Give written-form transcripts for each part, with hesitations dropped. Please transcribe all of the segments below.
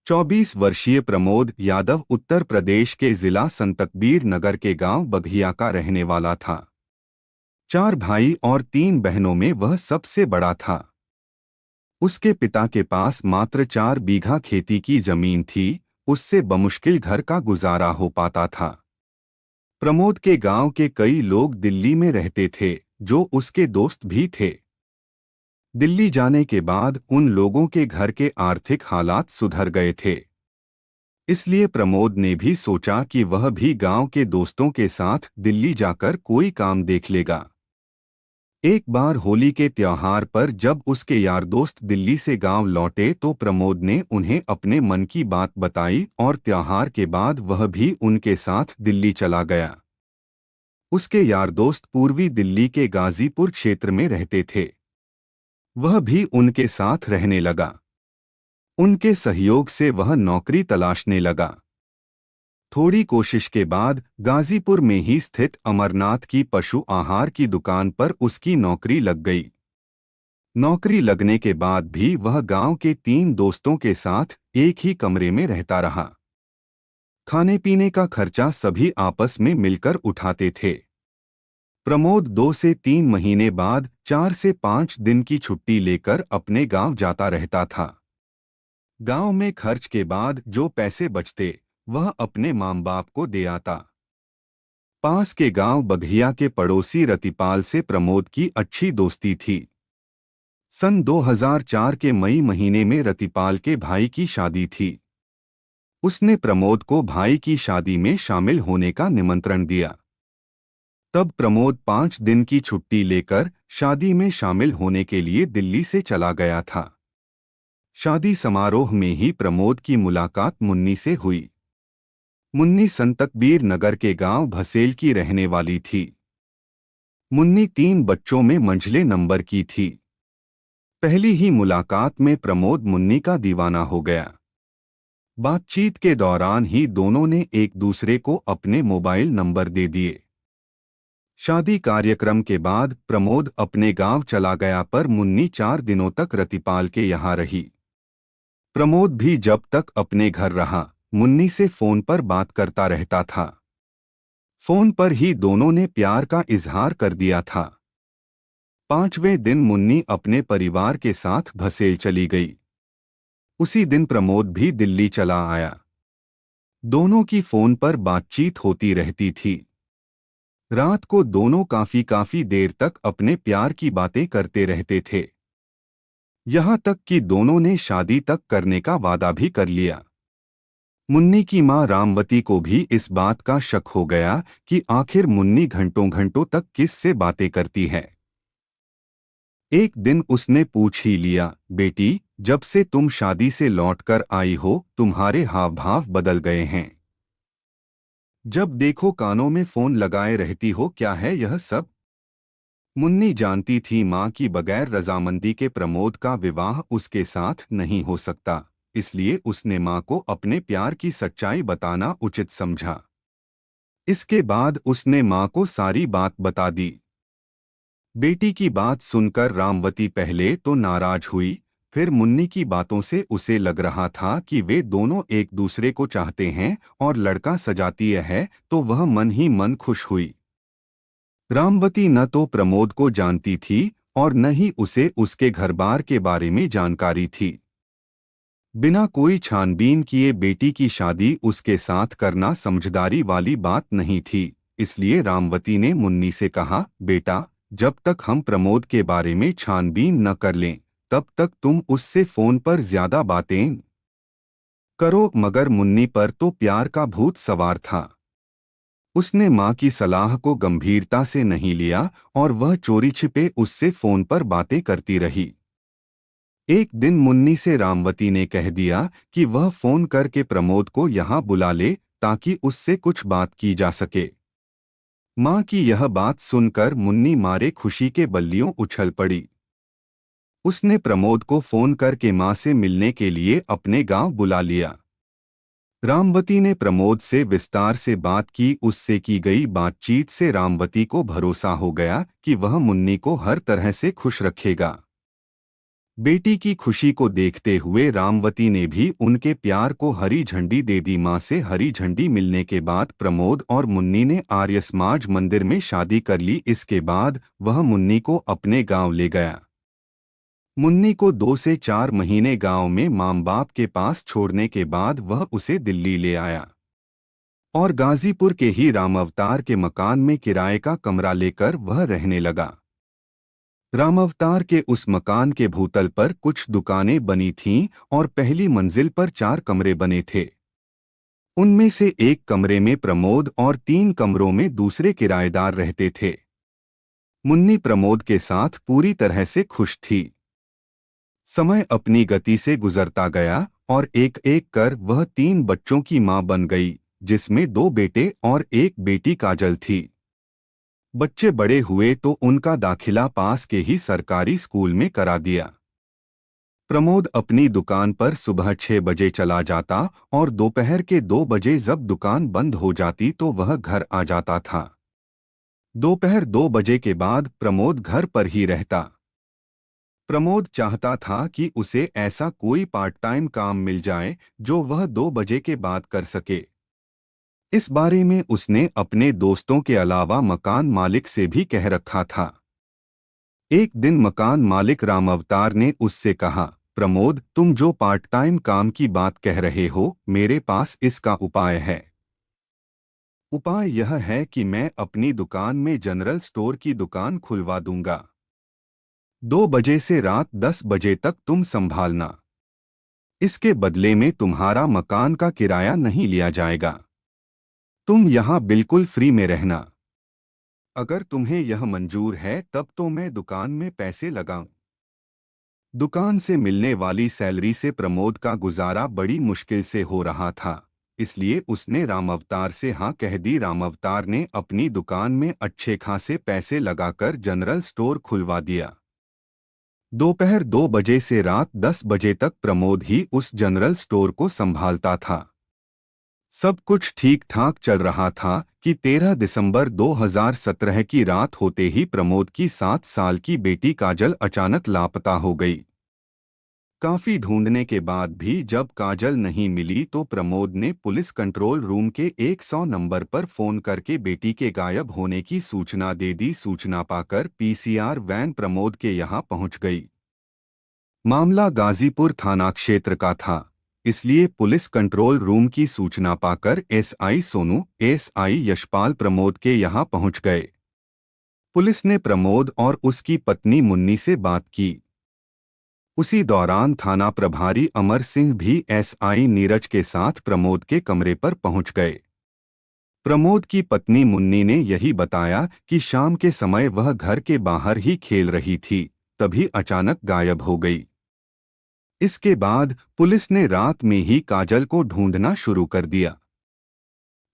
24 वर्षीय प्रमोद यादव उत्तर प्रदेश के जिला संतकबीर नगर के गांव बघिया का रहने वाला था। 4 भाई और 3 बहनों में वह सबसे बड़ा था। उसके पिता के पास मात्र 4 बीघा खेती की जमीन थी। उससे बमुश्किल घर का गुजारा हो पाता था। प्रमोद के गांव के कई लोग दिल्ली में रहते थे, जो उसके दोस्त भी थे। दिल्ली जाने के बाद उन लोगों के घर के आर्थिक हालात सुधर गए थे। इसलिए प्रमोद ने भी सोचा कि वह भी गांव के दोस्तों के साथ दिल्ली जाकर कोई काम देख लेगा। एक बार होली के त्योहार पर जब उसके यार दोस्त दिल्ली से गांव लौटे तो प्रमोद ने उन्हें अपने मन की बात बताई और त्योहार के बाद वह भी उनके साथ दिल्ली चला गया। उसके यार दोस्त पूर्वी दिल्ली के गाजीपुर क्षेत्र में रहते थे। वह भी उनके साथ रहने लगा। उनके सहयोग से वह नौकरी तलाशने लगा। थोड़ी कोशिश के बाद गाजीपुर में ही स्थित अमरनाथ की पशु आहार की दुकान पर उसकी नौकरी लग गई। नौकरी लगने के बाद भी वह गांव के 3 दोस्तों के साथ एक ही कमरे में रहता रहा। खाने पीने का खर्चा सभी आपस में मिलकर उठाते थे। प्रमोद 2 से 3 महीने बाद 4 से 5 दिन की छुट्टी लेकर अपने गांव जाता रहता था। गांव में खर्च के बाद जो पैसे बचते वह अपने माँ बाप को दे आता। पास के गांव बघिया के पड़ोसी रतिपाल से प्रमोद की अच्छी दोस्ती थी। सन 2004 के मई महीने में रतिपाल के भाई की शादी थी। उसने प्रमोद को भाई की शादी में शामिल होने का निमंत्रण दिया। तब प्रमोद 5 दिन की छुट्टी लेकर शादी में शामिल होने के लिए दिल्ली से चला गया था। शादी समारोह में ही प्रमोद की मुलाकात मुन्नी से हुई। मुन्नी संतकबीर नगर के गांव भसेल की रहने वाली थी। मुन्नी 3 बच्चों में मंझले नंबर की थी। पहली ही मुलाकात में प्रमोद मुन्नी का दीवाना हो गया। बातचीत के दौरान ही दोनों ने एक दूसरे को अपने मोबाइल नंबर दे दिए। शादी कार्यक्रम के बाद प्रमोद अपने गांव चला गया पर मुन्नी 4 दिनों तक रतिपाल के यहाँ रही। प्रमोद भी जब तक अपने घर रहा मुन्नी से फोन पर बात करता रहता था। फोन पर ही दोनों ने प्यार का इजहार कर दिया था। 5वें दिन मुन्नी अपने परिवार के साथ भसेल चली गई। उसी दिन प्रमोद भी दिल्ली चला आया। दोनों की फोन पर बातचीत होती रहती थी। रात को दोनों काफी देर तक अपने प्यार की बातें करते रहते थे। यहाँ तक कि दोनों ने शादी तक करने का वादा भी कर लिया। मुन्नी की मां रामवती को भी इस बात का शक हो गया कि आखिर मुन्नी घंटों घंटों तक किस से बातें करती है। एक दिन उसने पूछ ही लिया, बेटी, जब से तुम शादी से लौटकर आई हो तुम्हारे हाव भाव बदल गए हैं। जब देखो कानों में फोन लगाए रहती हो, क्या है यह सब? मुन्नी जानती थी मां की बगैर रजामंदी के प्रमोद का विवाह उसके साथ नहीं हो सकता, इसलिए उसने मां को अपने प्यार की सच्चाई बताना उचित समझा। इसके बाद उसने मां को सारी बात बता दी। बेटी की बात सुनकर रामवती पहले तो नाराज हुई, फिर मुन्नी की बातों से उसे लग रहा था कि वे दोनों एक दूसरे को चाहते हैं और लड़का सजाती है तो वह मन ही मन खुश हुई। रामवती न तो प्रमोद को जानती थी और न ही उसे उसके घरबार के बारे में जानकारी थी। बिना कोई छानबीन किए बेटी की शादी उसके साथ करना समझदारी वाली बात नहीं थी, इसलिए रामवती ने मुन्नी से कहा, बेटा, जब तक हम प्रमोद के बारे में छानबीन न कर लें तब तक तुम उससे फोन पर ज्यादा बातें करो। मगर मुन्नी पर तो प्यार का भूत सवार था। उसने मां की सलाह को गंभीरता से नहीं लिया और वह चोरी छिपे उससे फोन पर बातें करती रही। एक दिन मुन्नी से रामवती ने कह दिया कि वह फोन करके प्रमोद को यहाँ बुला ले ताकि उससे कुछ बात की जा सके। मां की यह बात सुनकर मुन्नी मारे खुशी के बल्लियों उछल पड़ी। उसने प्रमोद को फोन करके मां से मिलने के लिए अपने गांव बुला लिया। रामवती ने प्रमोद से विस्तार से बात की। उससे की गई बातचीत से रामवती को भरोसा हो गया कि वह मुन्नी को हर तरह से खुश रखेगा। बेटी की खुशी को देखते हुए रामवती ने भी उनके प्यार को हरी झंडी दे दी। मां से हरी झंडी मिलने के बाद प्रमोद और मुन्नी ने आर्य समाज मंदिर में शादी कर ली। इसके बाद वह मुन्नी को अपने गांव ले गया। मुन्नी को 2 से 4 महीने गांव में मां बाप के पास छोड़ने के बाद वह उसे दिल्ली ले आया और गाजीपुर के ही रामावतार के मकान में किराए का कमरा लेकर वह रहने लगा। रामावतार के उस मकान के भूतल पर कुछ दुकानें बनी थीं और पहली मंजिल पर 4 कमरे बने थे। उनमें से एक कमरे में प्रमोद और 3 कमरों में दूसरे किराएदार रहते थे। मुन्नी प्रमोद के साथ पूरी तरह से खुश थी। समय अपनी गति से गुजरता गया और एक एक कर वह 3 बच्चों की मां बन गई, जिसमें 2 बेटे और 1 बेटी काजल थी। बच्चे बड़े हुए तो उनका दाखिला पास के ही सरकारी स्कूल में करा दिया। प्रमोद अपनी दुकान पर सुबह 6 बजे चला जाता और दोपहर के 2 बजे जब दुकान बंद हो जाती तो वह घर आ जाता था। दोपहर 2 बजे के बाद प्रमोद घर पर ही रहता। प्रमोद चाहता था कि उसे ऐसा कोई पार्ट टाइम काम मिल जाए जो वह 2 बजे के बाद कर सके। इस बारे में उसने अपने दोस्तों के अलावा मकान मालिक से भी कह रखा था। एक दिन मकान मालिक रामावतार ने उससे कहा, प्रमोद, तुम जो पार्ट टाइम काम की बात कह रहे हो, मेरे पास इसका उपाय है। उपाय यह है कि मैं अपनी दुकान में जनरल स्टोर की दुकान खुलवा दूंगा। 2 बजे से रात 10 बजे तक तुम संभालना। इसके बदले में तुम्हारा मकान का किराया नहीं लिया जाएगा। तुम यहाँ बिल्कुल फ्री में रहना। अगर तुम्हें यह मंजूर है तब तो मैं दुकान में पैसे लगाऊं। दुकान से मिलने वाली सैलरी से प्रमोद का गुजारा बड़ी मुश्किल से हो रहा था, इसलिए उसने रामावतार से हाँ कह दी। रामावतार ने अपनी दुकान में अच्छे खासे पैसे लगाकर जनरल स्टोर खुलवा दिया। दोपहर 2 बजे से रात 10 बजे तक प्रमोद ही उस जनरल स्टोर को संभालता था। सब कुछ ठीक ठाक चल रहा था कि 13 दिसंबर 2017 की रात होते ही प्रमोद की 7 साल की बेटी काजल अचानक लापता हो गई। काफी ढूंढने के बाद भी जब काजल नहीं मिली तो प्रमोद ने पुलिस कंट्रोल रूम के 100 नंबर पर फोन करके बेटी के गायब होने की सूचना दे दी। सूचना पाकर पीसीआर वैन प्रमोद के यहां पहुंच गई। मामला गाजीपुर थाना क्षेत्र का था, इसलिए पुलिस कंट्रोल रूम की सूचना पाकर एसआई सोनू, एसआई यशपाल प्रमोद के यहां पहुंच गए। पुलिस ने प्रमोद और उसकी पत्नी मुन्नी से बात की। उसी दौरान थाना प्रभारी अमर सिंह भी एसआई नीरज के साथ प्रमोद के कमरे पर पहुंच गए। प्रमोद की पत्नी मुन्नी ने यही बताया कि शाम के समय वह घर के बाहर ही खेल रही थी, तभी अचानक गायब हो गई। इसके बाद पुलिस ने रात में ही काजल को ढूंढना शुरू कर दिया।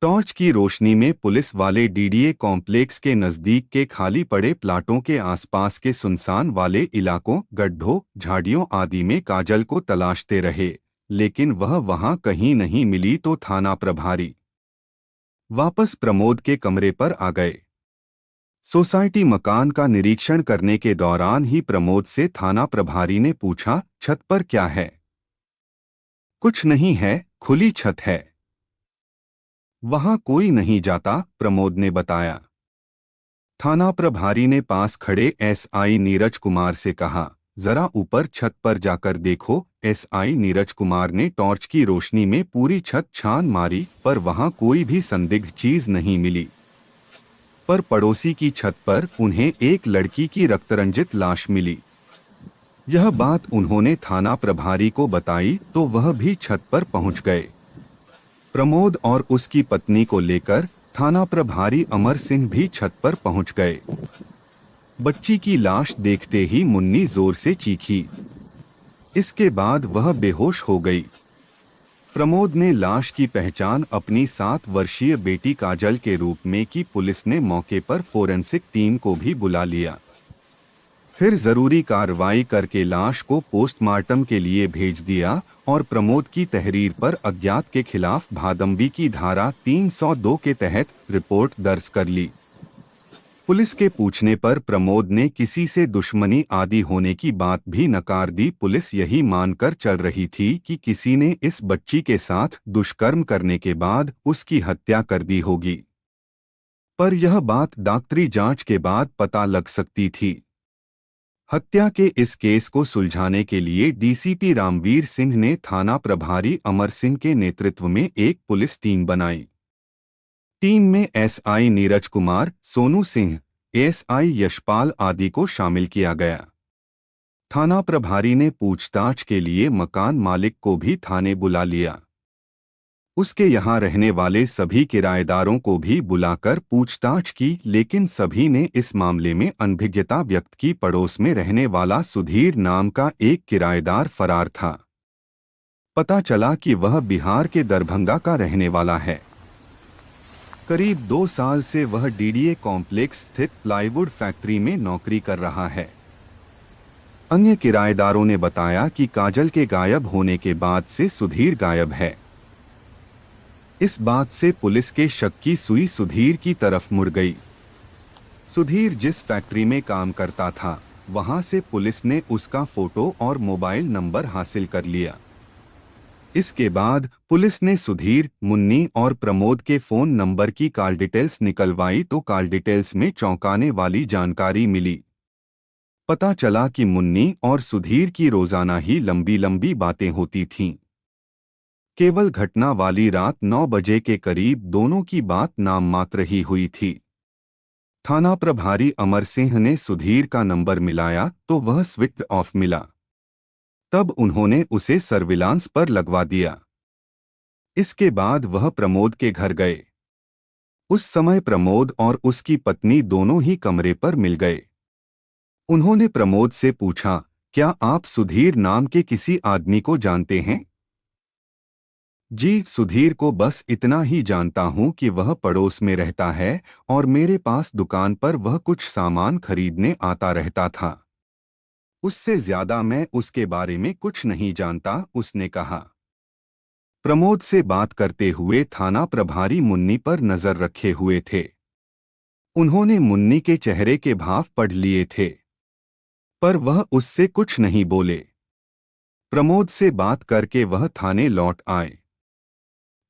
टॉर्च की रोशनी में पुलिस वाले डीडीए कॉम्प्लेक्स के नजदीक के खाली पड़े प्लाटों के आसपास के सुनसान वाले इलाकों, गड्ढों, झाड़ियों आदि में काजल को तलाशते रहे, लेकिन वह वहां कहीं नहीं मिली तो थाना प्रभारी वापस प्रमोद के कमरे पर आ गए। सोसाइटी मकान का निरीक्षण करने के दौरान ही प्रमोद से थाना प्रभारी ने पूछा, छत पर क्या है? कुछ नहीं है, खुली छत है। वहां कोई नहीं जाता, प्रमोद ने बताया। थाना प्रभारी ने पास खड़े एसआई नीरज कुमार से कहा, जरा ऊपर छत पर जाकर देखो। एसआई नीरज कुमार ने टॉर्च की रोशनी में पूरी छत छान मारी, पर वहां कोई भी संदिग्ध चीज नहीं मिली। पर पड़ोसी की छत पर उन्हें एक लड़की की रक्तरंजित लाश मिली। यह बात उन्होंने थाना प्रभारी को बताई तो वह भी छत पर पहुंच गए। प्रमोद और उसकी पत्नी को लेकर थाना प्रभारी अमर सिंह भी छत पर पहुंच गए। बच्ची की लाश देखते ही मुन्नी जोर से चीखी। इसके बाद वह बेहोश हो गई। प्रमोद ने लाश की पहचान अपनी 7 वर्षीय बेटी काजल के रूप में की। पुलिस ने मौके पर फोरेंसिक टीम को भी बुला लिया। फिर जरूरी कार्रवाई करके लाश को पोस्टमार्टम के लिए भेज दिया और प्रमोद की तहरीर पर अज्ञात के खिलाफ भादंबी की धारा 302 के तहत रिपोर्ट दर्ज कर ली। पुलिस के पूछने पर प्रमोद ने किसी से दुश्मनी आदि होने की बात भी नकार दी। पुलिस यही मानकर चल रही थी कि किसी ने इस बच्ची के साथ दुष्कर्म करने के बाद उसकी हत्या कर दी होगी, पर यह बात डॉक्टरी जांच के बाद पता लग सकती थी। हत्या के इस केस को सुलझाने के लिए डीसीपी रामवीर सिंह ने थाना प्रभारी अमर सिंह के नेतृत्व में एक पुलिस टीम बनाई। टीम में एसआई नीरज कुमार, सोनू सिंह, एएसआई यशपाल आदि को शामिल किया गया। थाना प्रभारी ने पूछताछ के लिए मकान मालिक को भी थाने बुला लिया। उसके यहाँ रहने वाले सभी किराएदारों को भी बुलाकर पूछताछ की, लेकिन सभी ने इस मामले में अनभिज्ञता व्यक्त की। पड़ोस में रहने वाला सुधीर नाम का एक किराएदार फरार था। पता चला कि वह बिहार के दरभंगा का रहने वाला है। करीब 2 साल से वह डीडीए कॉम्प्लेक्स स्थित प्लाईवुड फैक्ट्री में नौकरी कर रहा है। अन्य किराएदारों ने बताया कि काजल के गायब होने के बाद से सुधीर गायब है। इस बात से पुलिस के शक की सुई सुधीर की तरफ मुड़ गई। सुधीर जिस फैक्ट्री में काम करता था, वहां से पुलिस ने उसका फोटो और मोबाइल नंबर हासिल कर लिया। इसके बाद पुलिस ने सुधीर, मुन्नी और प्रमोद के फोन नंबर की कॉल डिटेल्स निकलवाई तो कॉल डिटेल्स में चौंकाने वाली जानकारी मिली। पता चला कि मुन्नी और सुधीर की रोजाना ही लंबी लंबी बातें होती थीं। केवल घटना वाली रात 9 बजे के करीब दोनों की बात नाम मात्र ही हुई थी। थाना प्रभारी अमर सिंह ने सुधीर का नंबर मिलाया तो वह स्विच ऑफ मिला। तब उन्होंने उसे सर्विलांस पर लगवा दिया। इसके बाद वह प्रमोद के घर गए। उस समय प्रमोद और उसकी पत्नी दोनों ही कमरे पर मिल गए। उन्होंने प्रमोद से पूछा, क्या आप सुधीर नाम के किसी आदमी को जानते हैं? जी, सुधीर को बस इतना ही जानता हूं कि वह पड़ोस में रहता है और मेरे पास दुकान पर वह कुछ सामान खरीदने आता रहता था। उससे ज्यादा मैं उसके बारे में कुछ नहीं जानता, उसने कहा। प्रमोद से बात करते हुए थाना प्रभारी मुन्नी पर नजर रखे हुए थे। उन्होंने मुन्नी के चेहरे के भाव पढ़ लिए थे, पर वह उससे कुछ नहीं बोले। प्रमोद से बात करके वह थाने लौट आए।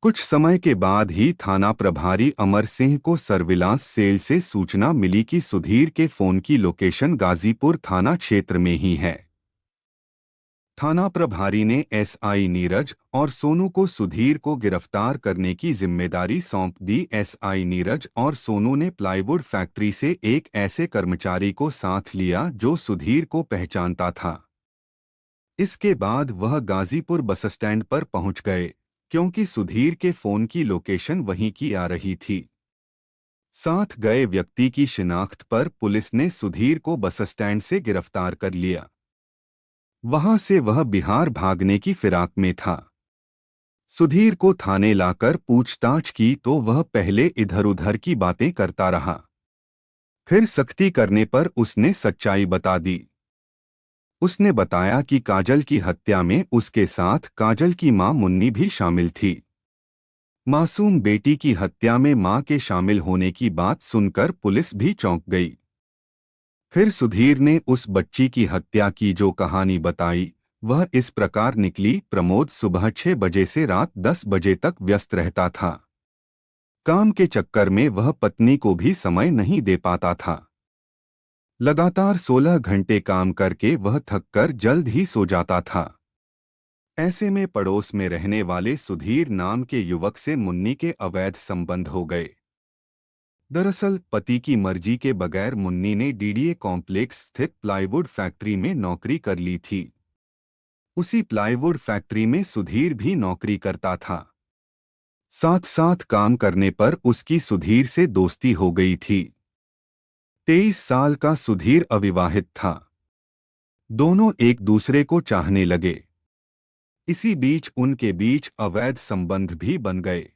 कुछ समय के बाद ही थाना प्रभारी अमर सिंह को सर्विलांस सेल से सूचना मिली कि सुधीर के फोन की लोकेशन गाजीपुर थाना क्षेत्र में ही है। थाना प्रभारी ने एसआई नीरज और सोनू को सुधीर को गिरफ्तार करने की जिम्मेदारी सौंप दी। एसआई नीरज और सोनू ने प्लाईवुड फैक्ट्री से एक ऐसे कर्मचारी को साथ लिया जो सुधीर को पहचानता था। इसके बाद वह गाजीपुर बस स्टैंड पर पहुंच गए, क्योंकि सुधीर के फोन की लोकेशन वहीं की आ रही थी। साथ गए व्यक्ति की शिनाख्त पर पुलिस ने सुधीर को बस स्टैंड से गिरफ्तार कर लिया। वहां से वह बिहार भागने की फिराक में था। सुधीर को थाने लाकर पूछताछ की तो वह पहले इधर-उधर की बातें करता रहा। फिर सख्ती करने पर उसने सच्चाई बता दी। उसने बताया कि काजल की हत्या में उसके साथ काजल की मां मुन्नी भी शामिल थी। मासूम बेटी की हत्या में मां के शामिल होने की बात सुनकर पुलिस भी चौंक गई। फिर सुधीर ने उस बच्ची की हत्या की जो कहानी बताई, वह इस प्रकार निकली। प्रमोद सुबह 6 बजे से रात 10 बजे तक व्यस्त रहता था। काम के चक्कर में वह पत्नी को भी समय नहीं दे पाता था। लगातार 16 घंटे काम करके वह थककर जल्द ही सो जाता था। ऐसे में पड़ोस में रहने वाले सुधीर नाम के युवक से मुन्नी के अवैध संबंध हो गए। दरअसल पति की मर्जी के बगैर मुन्नी ने डीडीए कॉम्प्लेक्स स्थित प्लाईवुड फैक्ट्री में नौकरी कर ली थी। उसी प्लाईवुड फैक्ट्री में सुधीर भी नौकरी करता था। साथ साथ काम करने पर उसकी सुधीर से दोस्ती हो गई थी। 23 साल का सुधीर अविवाहित था। दोनों एक दूसरे को चाहने लगे। इसी बीच उनके बीच अवैध संबंध भी बन गए।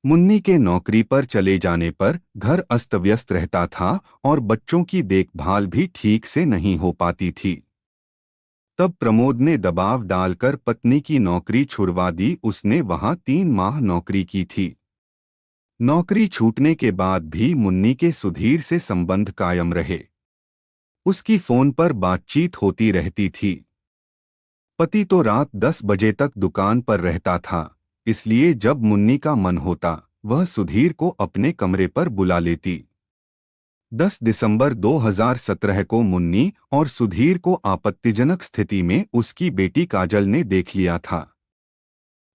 मुन्नी के नौकरी पर चले जाने पर घर अस्त व्यस्त रहता था और बच्चों की देखभाल भी ठीक से नहीं हो पाती थी। तब प्रमोद ने दबाव डालकर पत्नी की नौकरी छुड़वा दी। उसने वहां 3 माह नौकरी की थी। नौकरी छूटने के बाद भी मुन्नी के सुधीर से संबंध कायम रहे। उसकी फोन पर बातचीत होती रहती थी। पति तो रात 10 बजे तक दुकान पर रहता था, इसलिए जब मुन्नी का मन होता वह सुधीर को अपने कमरे पर बुला लेती। 10 दिसंबर 2017 को मुन्नी और सुधीर को आपत्तिजनक स्थिति में उसकी बेटी काजल ने देख लिया था।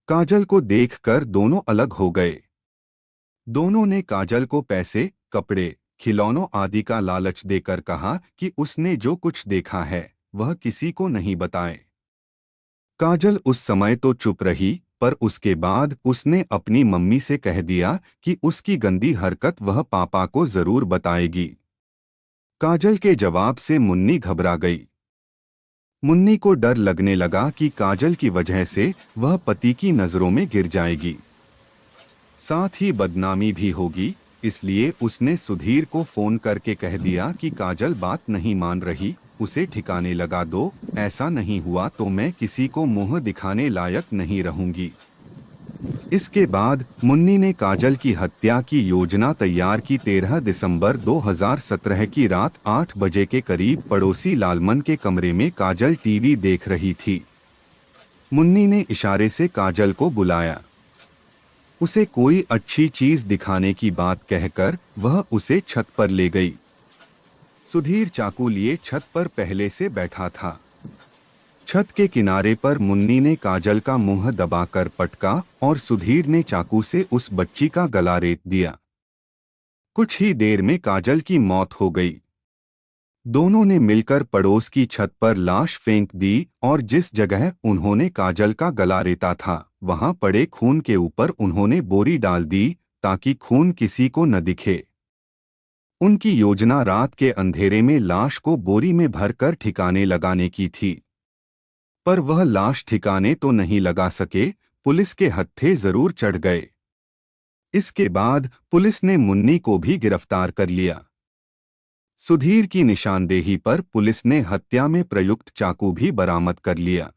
काजल को देखकर दोनों अलग हो गए। दोनों ने काजल को पैसे, कपड़े, खिलौनों आदि का लालच देकर कहा कि उसने जो कुछ देखा है वह किसी को नहीं बताए। काजल उस समय तो चुप रही, पर उसके बाद उसने अपनी मम्मी से कह दिया कि उसकी गंदी हरकत वह पापा को जरूर बताएगी। काजल के जवाब से मुन्नी घबरा गई। मुन्नी को डर लगने लगा कि काजल की वजह से वह पति की नजरों में गिर जाएगी, साथ ही बदनामी भी होगी, इसलिए उसने सुधीर को फोन करके कह दिया कि काजल बात नहीं मान रही, उसे ठिकाने लगा दो, ऐसा नहीं हुआ तो मैं किसी को मुंह दिखाने लायक नहीं रहूंगी। इसके बाद मुन्नी ने काजल की हत्या की योजना तैयार की। 13 दिसंबर 2017 की रात 8 बजे के करीब पड़ोसी लालमन के कमरे में काजल टीवी देख रही थी। मुन्नी ने इशारे से काजल को बुलाया। उसे कोई अच्छी चीज दिखाने की बात कहकर वह उसे छत पर ले गई। सुधीर चाकू लिए छत पर पहले से बैठा था। छत के किनारे पर मुन्नी ने काजल का मुंह दबाकर पटका और सुधीर ने चाकू से उस बच्ची का गला रेत दिया। कुछ ही देर में काजल की मौत हो गई। दोनों ने मिलकर पड़ोस की छत पर लाश फेंक दी और जिस जगह उन्होंने काजल का गला रेता था वहां पड़े खून के ऊपर उन्होंने बोरी डाल दी ताकि खून किसी को न दिखे। उनकी योजना रात के अंधेरे में लाश को बोरी में भरकर ठिकाने लगाने की थी, पर वह लाश ठिकाने तो नहीं लगा सके, पुलिस के हत्थे जरूर चढ़ गए। इसके बाद पुलिस ने मुन्नी को भी गिरफ्तार कर लिया। सुधीर की निशानदेही पर पुलिस ने हत्या में प्रयुक्त चाकू भी बरामद कर लिया।